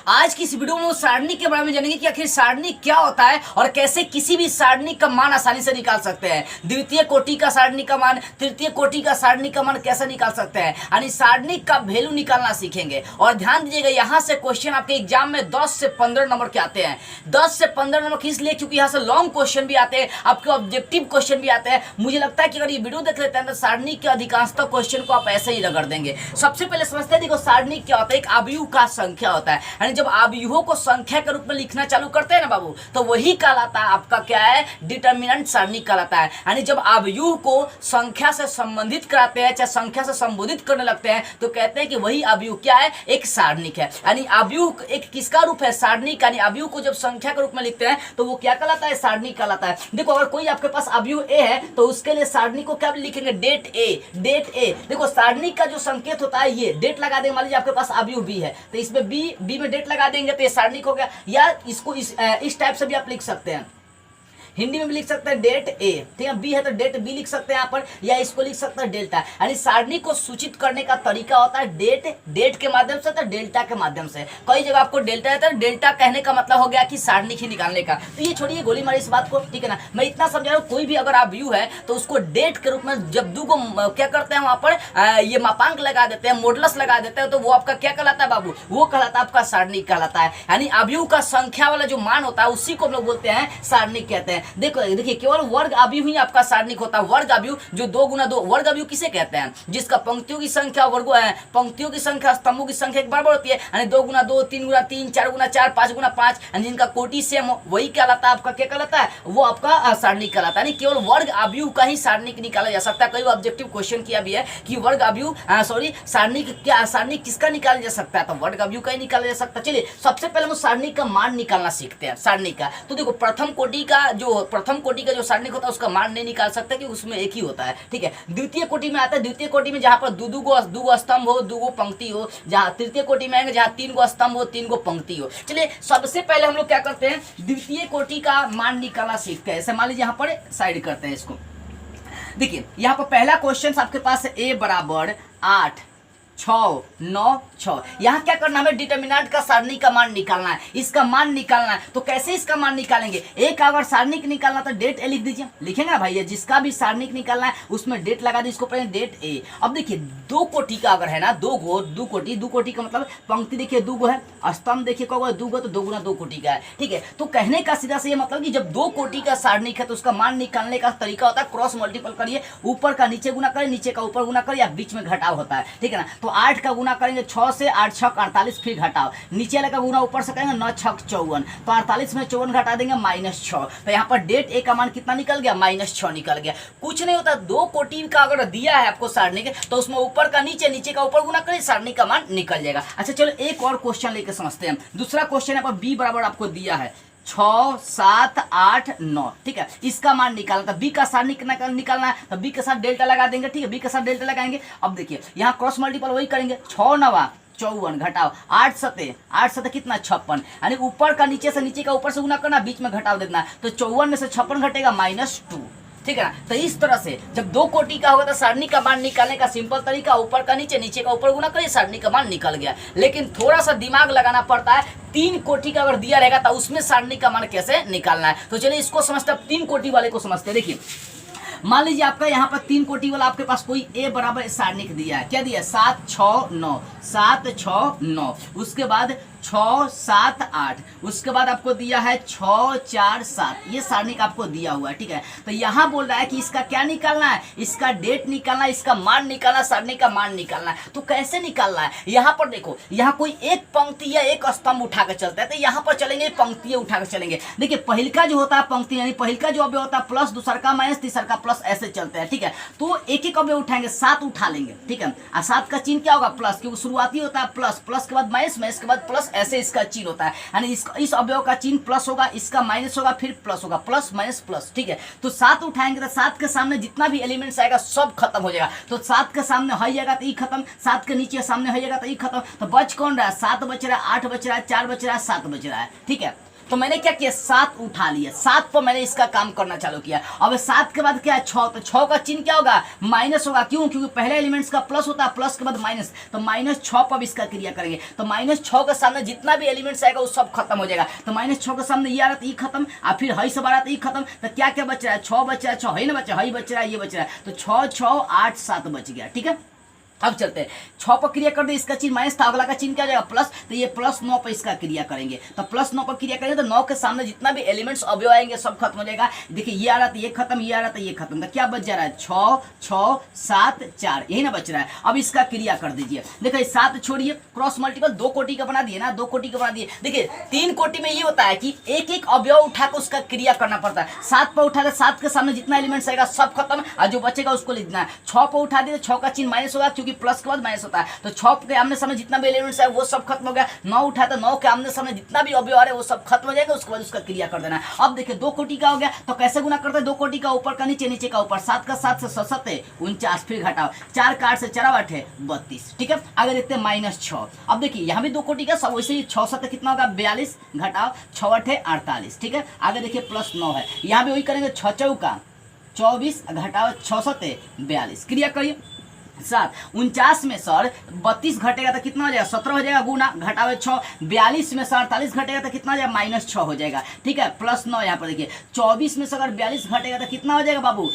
आज की इस वीडियो में सारणी के बारे में जानेंगे कि आखिर सारणी क्या होता है और कैसे किसी भी सारणी का मान आसानी से निकाल सकते हैं। द्वितीय कोटि का सारणी का मान, तृतीय कोटि का सारणी का मान कैसे निकाल सकते हैं, यानी सारणी का वैल्यू निकालना सीखेंगे। और ध्यान दीजिएगा, यहाँ से क्वेश्चन आपके एग्जाम में 10 से 15 नंबर के आते हैं। 10 से 15 नंबर इसलिए क्योंकि यहाँ से लॉन्ग क्वेश्चन भी आते हैं, आपके ऑब्जेक्टिव क्वेश्चन भी आते हैं। मुझे लगता है कि अगर ये वीडियो देख लेते हैं तो सारणी के अधिकांशतः क्वेश्चन को आप ऐसे ही रगड़ देंगे। सबसे पहले समझते हैं, देखो सारणी क्या होता है। एक अवयव का संख्या होता है, यानी जब अवयवों को संख्या के रूप में लिखना चालू करते हैं ना बाबू, तो वही कहलाता है आपका क्या है, डिटर्मिनेंट सारणी कहलाता है। यानी जब अवयव को संख्या से संबंधित कराते हैं, चाहे संख्या से संबोधित करने लगते हैं, तो कहते हैं कि वही अवयव क्या है, एक सारणिक है। यानी अवयव एक किसका रूप है, सारणिक। यानी अवयव को जब संख्या के रूप में लिखते हैं तो वो क्या कहलाता है, सारणिक कहलाता है। देखो अगर कोई आपके पास अवयव ए है तो उसके लिए सारणी को क्या लिखेंगे, डेट ए। डेट ए, देखो सारणी का जो संकेत होता है ये डेट लगा देंगे। मान लीजिए आपके पास अवयव बी है तो इसमें बी में डेट लगा देंगे तो ये सारणिक हो गया। या इसको इस टाइप से भी आप लिख सकते हैं, हिंदी में भी लिख सकते हैं डेट ए, ठीक है। बी है तो डेट बी लिख सकते हैं यहाँ पर, या इसको लिख सकते हैं डेल्टा। यानी सारणी को सूचित करने का तरीका होता है डेट के माध्यम से, तो डेल्टा के माध्यम से। कई जगह आपको डेल्टा रहता है, डेल्टा कहने का मतलब हो गया कि सारणी ही निकालने का। तो ये छोड़िए गोली मारी इस बात को, ठीक है ना। मैं इतना समझा रहा हूँ, कोई भी अगर आप व्यू है तो उसको डेट के रूप में जब दो को क्या करते हैं वहां पर ये मापांक लगा देते हैं, मॉडुलस लगा देते हैं, तो वो आपका क्या कहलाता है बाबू, वो कहलाता है आपका सारणिक कहलाता है। यानी अवयव का संख्या वाला जो मान होता है उसी को हम लोग बोलते हैं सारणिक कहते हैं। देखिए केवल वर्ग अवयव ही आपका सारणिक होता है। वर्ग अवयव जो 2 गुना 2, वर्ग अवयव किसे कहते हैं, जिसका पंक्तियों की संख्या पंक्तियों की संख्या स्तंभों की संख्या एक बराबर होती है। यानी 2 गुना 2, 3 गुना 3, 4 गुना 4, 5 गुना 5, जिनका कोटि सेम हो वही कहलाता है आपका क्या कहलाता है, वो आपका सारणिक कहलाता है। केवल वर्ग अवयव का ही सारणिक निकाला जा सकता है। कई ऑब्जेक्टिव क्वेश्चन किया भी है कि वर्ग अवयव सारणिक क्या, सारणिक किसका निकाला जा सकता है, तो वर्ग अवयव का ही निकाला जा सकता है। चलिए सबसे पहले हम सारणिक का मान निकालना सीखते हैं। सारणिक का तो देखो प्रथम कोटि का जो सारणिक होता है उसका मान नहीं निकाल सकते कि उसमें एक ही होता है, ठीक है। द्वितीय कोटि में आता है, द्वितीय कोटि में जहां पर दो गो स्तंभ हो, 2 गो पंक्ति हो। जहां तृतीय कोटि में आएंगे जहां 3 गो स्तंभ हो, 3 गो पंक्ति हो। चलिए सबसे पहले हम लोग क्या करते हैं, द्वितीय कोटि का मान निकालना सीखते हैं। ऐसे मान लीजिए यहाँ पर साइड करते हैं इसको। देखिए यहाँ पर पहला क्वेश्चन आपके पास ए बराबर 8, 6, 9, 6। यहाँ क्या करना है, डिटर्मिनेंट का सारणी का मान निकालना है, इसका मान निकालना है। तो कैसे इसका मान निकालेंगे, एक अगर सारणिक निकालना तो डेट ए लिख दीजिए, लिखेंगे ना भाई, जिसका भी सारणिक निकालना है उसमें डेट लगा दी, इसको पहले डेट ए। अब देखिए 2 कोटि का अगर है ना, 2 कोटि का मतलब पंक्ति देखिए 2 गो है, स्तंभ देखिए कहोगे 2 गो, तो 2 गुना 2 कोटि का है, ठीक है। तो कहने का सीधा से ये मतलब कि जब 2 कोटि का सारणिक है तो उसका मान निकालने का तरीका होता है क्रॉस मल्टीपल करिए, ऊपर का नीचे गुना करिए, नीचे का ऊपर गुना करिए, या बीच में घटाव होता है, ठीक है ना। तो 8 का गुना करेंगे 6 से, 8 6 48, फिर घटाओ, नीचे वाले का गुना ऊपर से करेंगे 9 6 54, तो 48 में 54 घटा देंगे -6। तो यहाँ पर डेट ए का मान कितना निकल गया, -6 निकल गया। कुछ नहीं होता, 2 कोटि का अगर दिया है आपको सारणिक तो उसमें ऊपर का नीचे, नीचे का ऊपर गुना करें, सारणिक का मान निकल जाएगा। अच्छा चलो एक और क्वेश्चन लेके समझते हैं। दूसरा क्वेश्चन यहाँ पर बी बराबर आपको दिया है 6, 7, 8, 9, ठीक है। इसका मान निकालना था, बी का सारणिक निकालना है तो बी के साथ डेल्टा लगा देंगे, ठीक है। बी के साथ डेल्टा लगाएंगे। अब देखिए यहाँ क्रॉस मल्टीपल वही करेंगे, 6 9 54 घटाओ 8 7 कितना 56, यानी ऊपर का नीचे से, नीचे का ऊपर से गुना करना, बीच में घटाव देना। तो 54 में से 56 घटेगा -2, ठीक है ना। तो इस तरह से जब 2 कोटि का होगा तो सारणी का मान निकालने का सिंपल तरीका, ऊपर का नीचे, नीचे का ऊपर गुना करिए, सारणी का मान निकल गया। लेकिन थोड़ा सा दिमाग लगाना पड़ता है, 3 कोटि का अगर दिया रहेगा तो उसमें सारणी का मान कैसे निकालना है। तो चलिए इसको समझते हैं, 3 कोटि वाले को समझते हैं। देखिए मान लीजिए आपका यहाँ पर 3 कोटि वाला आपके पास कोई ए बराबर सारणिक दिया है, क्या दिया है, 7 6 9, 7 6 9, उसके बाद 6 7 8, उसके बाद आपको दिया है 6 4 7, ये सारणिक आपको दिया हुआ है, ठीक है। तो यहाँ बोल रहा है कि इसका क्या निकालना है, इसका डेट निकालना है, इसका मान निकालना, सारणी का मान निकालना है। तो कैसे निकालना है, यहाँ पर देखो, यहाँ कोई एक पंक्ति या एक स्तंभ उठा के चलता है तो यहाँ पर चलेंगे पंक्तियां उठा के चलेंगे। देखिए पहिलका जो होता है पंक्ति, यानी पहिलका जो अवयव होता है प्लस, दूसरा का माइनस, तीसरा का प्लस, ऐसे चलते हैं, ठीक है। तो एक एक अवयव उठाएंगे, 7 उठा लेंगे, ठीक है। और 7 का चिन्ह क्या होगा, प्लस, क्योंकि शुरुआती होता है प्लस, प्लस के बाद माइनस, माइनस के बाद प्लस, ऐसे इसका चिन्ह होता है। यानी इस अवयव का चिन्ह प्लस होगा, इसका माइनस होगा, फिर प्लस होगा, प्लस माइनस प्लस, ठीक है। तो 7 उठाएंगे तो 7 के सामने जितना भी एलिमेंट्स आएगा सब खत्म हो जाएगा। तो 7 के सामने हो जाएगा तो ये खत्म, 7 के नीचे सामने हो जाएगा तो ये खत्म। तो बच कौन रहा है, 7 बच रहा है, 8 बच रहा है, 4 बच रहा है, 7 बच रहा है, ठीक है। तो मैंने क्या किया 7 उठा लिया, 7 पर मैंने इसका काम करना चालू किया। अब 7 के बाद क्या है 6, तो 6 का चिन्ह क्या होगा माइनस होगा, क्यों क्योंकि पहले एलिमेंट्स का प्लस होता है, प्लस के बाद माइनस, तो -6 पर इसका क्रिया करेंगे। तो -6 के सामने जितना भी एलिमेंट्स आएगा वो सब खत्म हो जाएगा। तो -6 के सामने ये आ रहा था, ये खत्म, और फिर हई सब आ रहा था, ये खत्म। तो क्या क्या बच रहा है 6 बच रहा है, 6 है ना बचा, हई बच रहा है, ये बच रहा है, तो 6 6 8 7 बच गया। ठीक है, अब चलते हैं 6 पर क्रिया कर दे, इसका चिन्ह माइनस था, अगला का चिन्ह क्या हो जाएगा प्लस, तो ये +9 पर इसका क्रिया करेंगे। तो +9 पर क्रिया करेंगे तो 9 के सामने जितना भी एलिमेंट्स अवयव आएंगे सब खत्म हो जाएगा। देखिए ये आ रहा था, ये खत्म, ये आ रहा था, ये खत्म, तो क्या बच जा रहा है 6 6 7 4, यही ना बच रहा है। अब इसका क्रिया कर दीजिए, देखिए 7 छोड़िए, क्रॉस मल्टीपल 2 कोटि का बना दिए ना, 2 कोटि का बना दिए। देखिए 3 कोटि में ये होता है कि एक एक अवयव उठाकर उसका क्रिया करना पड़ता है। 7 पर उठा दे, 7 के सामने जितना एलिमेंट्स आएगा सब खत्म, और जो बचेगा उसको लिखना है। 6 पर उठा दिए, 6 का चिन्ह माइनस होगा क्योंकि प्लस के बाद माइनस होता है, तो 6 के आमने सामने जितना भी एलिमेंट्स है वो सब खत्म हो गया। 9 उठा तो 9 के आमने सामने जितना भी अवयव आ रहे हैं वो सब खत्म हो जाएगा, उसके बाद उसका क्रिया कर देना। अब देखिए 2 कोटि का हो गया, तो कैसे गुना करते हैं 2 कोटि का, ऊपर का नीचे, नीचे का ऊपर, 7 का 7 से 7 है 49, फिर घटाओ 4 का 8 से 4 8 है 32। ठीक है, आगे देखते हैं -6। अब देखिए यहाँ भी 2 कोटि का, सब वैसे ही 6 7 कितना होगा 42, घटाओ 6 8 है 48। ठीक है, आगे देखिए +9 है, यहाँ भी वही करेंगे 6 चौका 24, घटाओ 6 7 42, क्रिया करिए 7 49 में सर 32 घटेगा तो कितना हो जाएगा 17 हो जाएगा, गुना घटावे 6, 42 में सर 48 घटेगा तो कितना हो जाएगा -6 हो जाएगा। ठीक है, +9 यहाँ पर देखिए 24 में से अगर 42 घटेगा तो कितना हो जाएगा बाबू,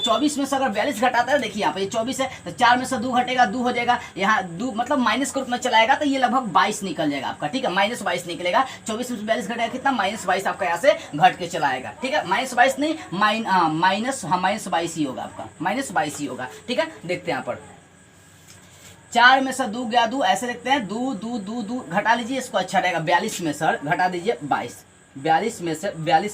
24 में से अगर 42 घटाता है, देखिए यहाँ पे 24 है तो 4 में से 2 घटेगा 2 हो जाएगा, यहाँ 2 मतलब माइनस के रूप में चलाएगा तो ये लगभग 22 निकल जाएगा आपका। ठीक है, -22 निकलेगा, 24 में से 42 घटेगा कितना -22 आपका यहाँ से घट के चलाएगा। ठीक है, -22 नहीं -22 ही होगा आपका, -22 ही होगा। ठीक है, देखते हैं यहाँ पर 4 में से 2 गया 2, ऐसे देखते हैं 2 2 2 2 घटा लीजिए, इसको अच्छा रहेगा। 42 में सर घटा दीजिए 22, 42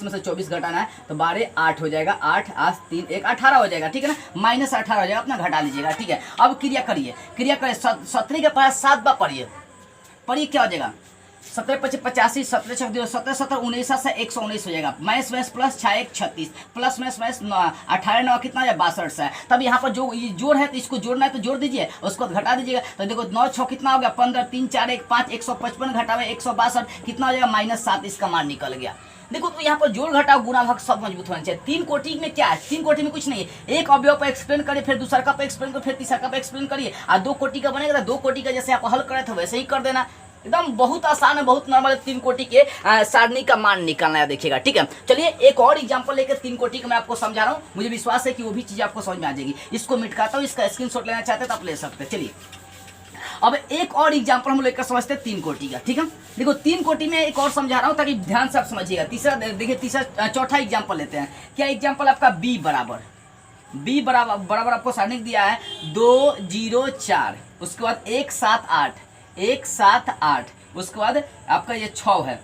में से 24 घटाना है तो 12 8 हो जाएगा, 8 8 3 1 18 हो जाएगा। ठीक है ना, -18 हो जाएगा, अपना घटा लीजिएगा। ठीक है, अब क्रिया करिए, 17 के पास 7 बार पढ़िए क्या हो जाएगा 17 25 85, 17 17 17 19 से 119 हो जाएगा, minus minus plus 6 1 36, plus minus minus 18 9 कितना है 62 से। तब यहाँ पर जो ये जोड़ है तो इसको जोड़ना है तो जोड़ दीजिए, उसको घटा दीजिएगा। तो देखो 9 6 कितना हो गया 15, 3 4 1 5, 155 घटावे 162 कितना हो जाएगा -7, इसका मान निकल गया। देखो तो यहाँ पर जोड़ घटाव गुणा भाग सब मजबूत होना चाहिए। 3 कोटि में क्या है, 3 कोटि में कुछ नहीं है, एक अवयव पर एक्सप्लेन करिए, फिर दूसरा का पर एक्सप्लेन करिए, फिर तीसरा का पर एक्सप्लेन करिए, और 2 कोटि का बनेगा तो 2 कोटि का जैसे आप हल करे थे वैसे ही कर देना। एकदम बहुत आसान है, बहुत नॉर्मल है 3 कोटि के सारणी का मान निकालना है, देखिएगा। ठीक है, चलिए एक और एग्जांपल लेकर 3 कोटि का मैं आपको समझा रहा हूँ, मुझे विश्वास है कि वो भी चीज़ आपको समझ में आ जाएगी। इसको मिटकाता हूँ, इसका स्क्रीनशॉट लेना चाहते हैं तो आप ले सकते हैं। चलिए अब एक और एग्जांपल हम लेकर समझते हैं 3 कोटि का। ठीक है, देखो 3 कोटि में एक और समझा रहा हूँ ताकि ध्यान से आप समझिएगा। तीसरा देखिए, चौथा एग्जाम्पल लेते हैं। क्या एग्जाम्पल आपका b बराबर आपको सारणी दिया है 2 0 4, उसके बाद 1 7 8 1 7 8, उसके बाद आपका ये 6 है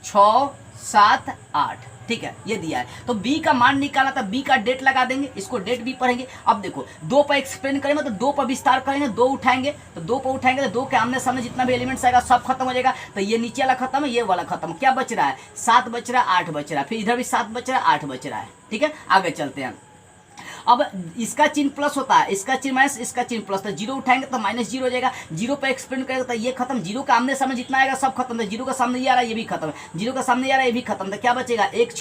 6 7 8। ठीक है, ये दिया है तो b का मान निकाला था, b का डेट लगा देंगे, इसको डेट भी पढ़ेंगे। अब देखो 2 पर एक्सप्लेन करेंगे तो 2 पर विस्तार करेंगे, 2 उठाएंगे तो 2 पर उठाएंगे तो 2 के आमने सामने जितना भी एलिमेंट्स आएगा सब खत्म हो जाएगा। तो ये नीचे वाला खत्म है, ये वाला खत्म, क्या बच रहा है 7 बच रहा है 8 बच रहा है, फिर इधर भी 7 बच रहा है 8 बच रहा है। ठीक है, आगे चलते हैं। अब इसका चिन्ह प्लस होता है, इसका चिन्ह माइनस, इसका चिन्ह प्लस, तो 0 उठाएंगे तो -0 हो जाएगा। 0 पे एक्सपेंड करेगा तो ये खत्म, 0 का आमने सामने जितना आएगा सब खत्म, तो 0 का सामने ये आ रहा है ये भी खत्म, 0 का सामने आ रहा है ये भी खत्म, तो क्या बचेगा 1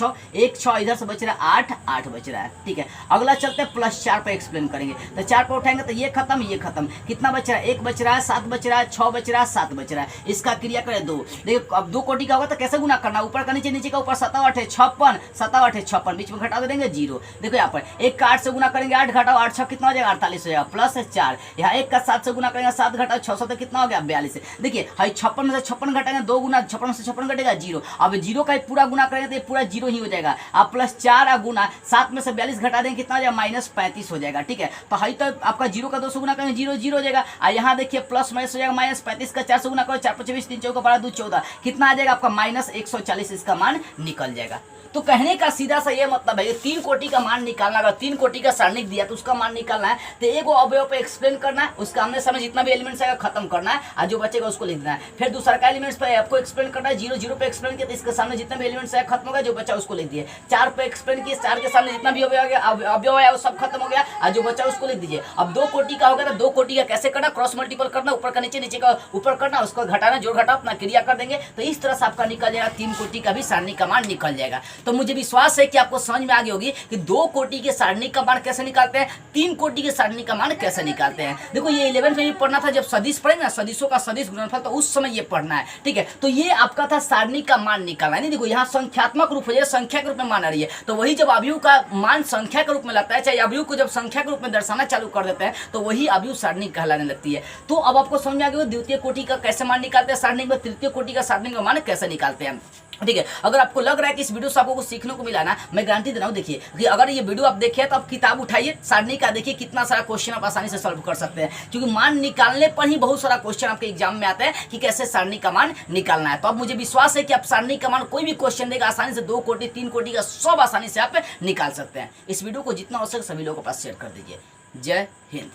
6 इधर से बच रहा है 8 8 बच रहा है। ठीक है, अगला चलते हैं +4 पे एक्सप्लेन करेंगे, तो 4 पे उठाएंगे तो ये खत्म, कितना बच रहा है 1 बच रहा है 7 बच रहा है 6 बच रहा है 7 बच रहा है। इसका क्रिया करें 2, देखो अब 2 कोटि का होगा तो कैसे गुना करना, ऊपर का नीचे, नीचे का ऊपर, 7 8 है 56, 7 8 है 56, बीच में घटा देंगे 0। देखो यहाँ पर 1 का 8 से गुना करेंगे 8 घटाओ 8 6 कितना हो जाएगा 48 हो जाएगा, प्लस 4, यहाँ 1 का 7 से गुना करेंगे 7 घटाओ 6 7 कितना हो गया 42। देखिए हाई 56 में से 56 घटाएंगे 2 गुना 56 में से 56 घटेगा 0। अब 0 का पूरा गुना करेंगे तो ये पूरा 0 ही हो जाएगा। अब +4 गुना 7 में से 42 घटा देंगे कितना हो जाएगा -35 हो जाएगा। ठीक है, तो हाई तो आपका 0 का 2 से गुना करेंगे 0 0 हो जाएगा, और यहाँ देखिए प्लस माइनस हो जाएगा -35 का 4 से गुना करो 4 5 24 3 4 12 2 14 कितना आ जाएगा आपका -140, इसका मान निकल जाएगा। तो कहने का सीधा सा ये मतलब है कि 3 कोटि का मान निकालना, अगर 3 कोटि का सारणिक दिया तो उसका मान निकालना है, तो एक अवयव पे एक्सप्लेन करना है, उसका आमने सामने जितना भी एलिमेंट्स आएगा खत्म करना है और जो बचेगा उसको लिख देना है। फिर दूसरा का एलिमेंट्स पे आपको एक्सप्लेन करना है, 0 0 पे एक्सप्लेन किया तो इसके सामने जितना भी एलिमेंट्स आएगा खत्म हो गया, जो बचा उसको लिख दिए। 4 पे एक्सप्लेन किया, 4 के सामने जितना भी अवयव आया वो सब खत्म हो गया और जो बचा उसको लिख दीजिए। अब 2 कोटि का होगा तो 2 कोटि का कैसे करना, क्रॉस मल्टीपल करना, ऊपर का नीचे, नीचे का ऊपर करना, उसको घटाना, जोड़ घटाओ, अपना क्रिया कर देंगे तो इस तरह से आपका निकल जाएगा 3 कोटि का भी सारणी का मान निकल जाएगा। तो मुझे विश्वास है कि आपको समझ में आ गई होगी कि 2 कोटि के सारणी का मान कैसे निकालते हैं, 3 कोटि के सारणी का मान कैसे निकालते हैं। देखो ये 11th में भी पढ़ना था, जब सदिश पढ़ेंगे ना, सदिशों का सदिश गुणनफल, तो उस समय ये पढ़ना है, ठीक है। तो ये आपका था सारणी का मान निकालना है। देखो यहाँ संख्यात्मक रूप है, संख्या के रूप में मान आ रही है, तो वही जब अवयव का मान संख्या के रूप में लगता है, चाहे अवयव को जब संख्या के रूप में दर्शाना चालू कर देते हैं तो वही अवयव सारणी कहलाने लगती है। तो अब आपको समझ में आ गया द्वितीय कोटि का कैसे मान निकालते हैं सारणी में, तृतीय कोटि का सारणी का मान कैसे निकालते हैं, ठीक है। अगर आपको लग रहा है कि इस वीडियो से आपको कुछ सीखने को मिला ना, मैं गारंटी दे रहा हूँ, देखिए कि अगर ये वीडियो आप देखिए तो आप किताब उठाइए सारणी का, देखिए कितना सारा क्वेश्चन आप आसानी से सॉल्व कर सकते हैं, क्योंकि मान निकालने पर ही बहुत सारा क्वेश्चन आपके एग्जाम में आता है कि कैसे सारणी का मान निकालना है। तो अब मुझे विश्वास है कि आप सारणी का मान कोई भी क्वेश्चन देगा आसानी से 2 कोटि 3 कोटि का सब आसानी से आप निकाल सकते हैं। इस वीडियो को जितना हो सके सभी लोगों के पास शेयर कर दीजिए। जय हिंद।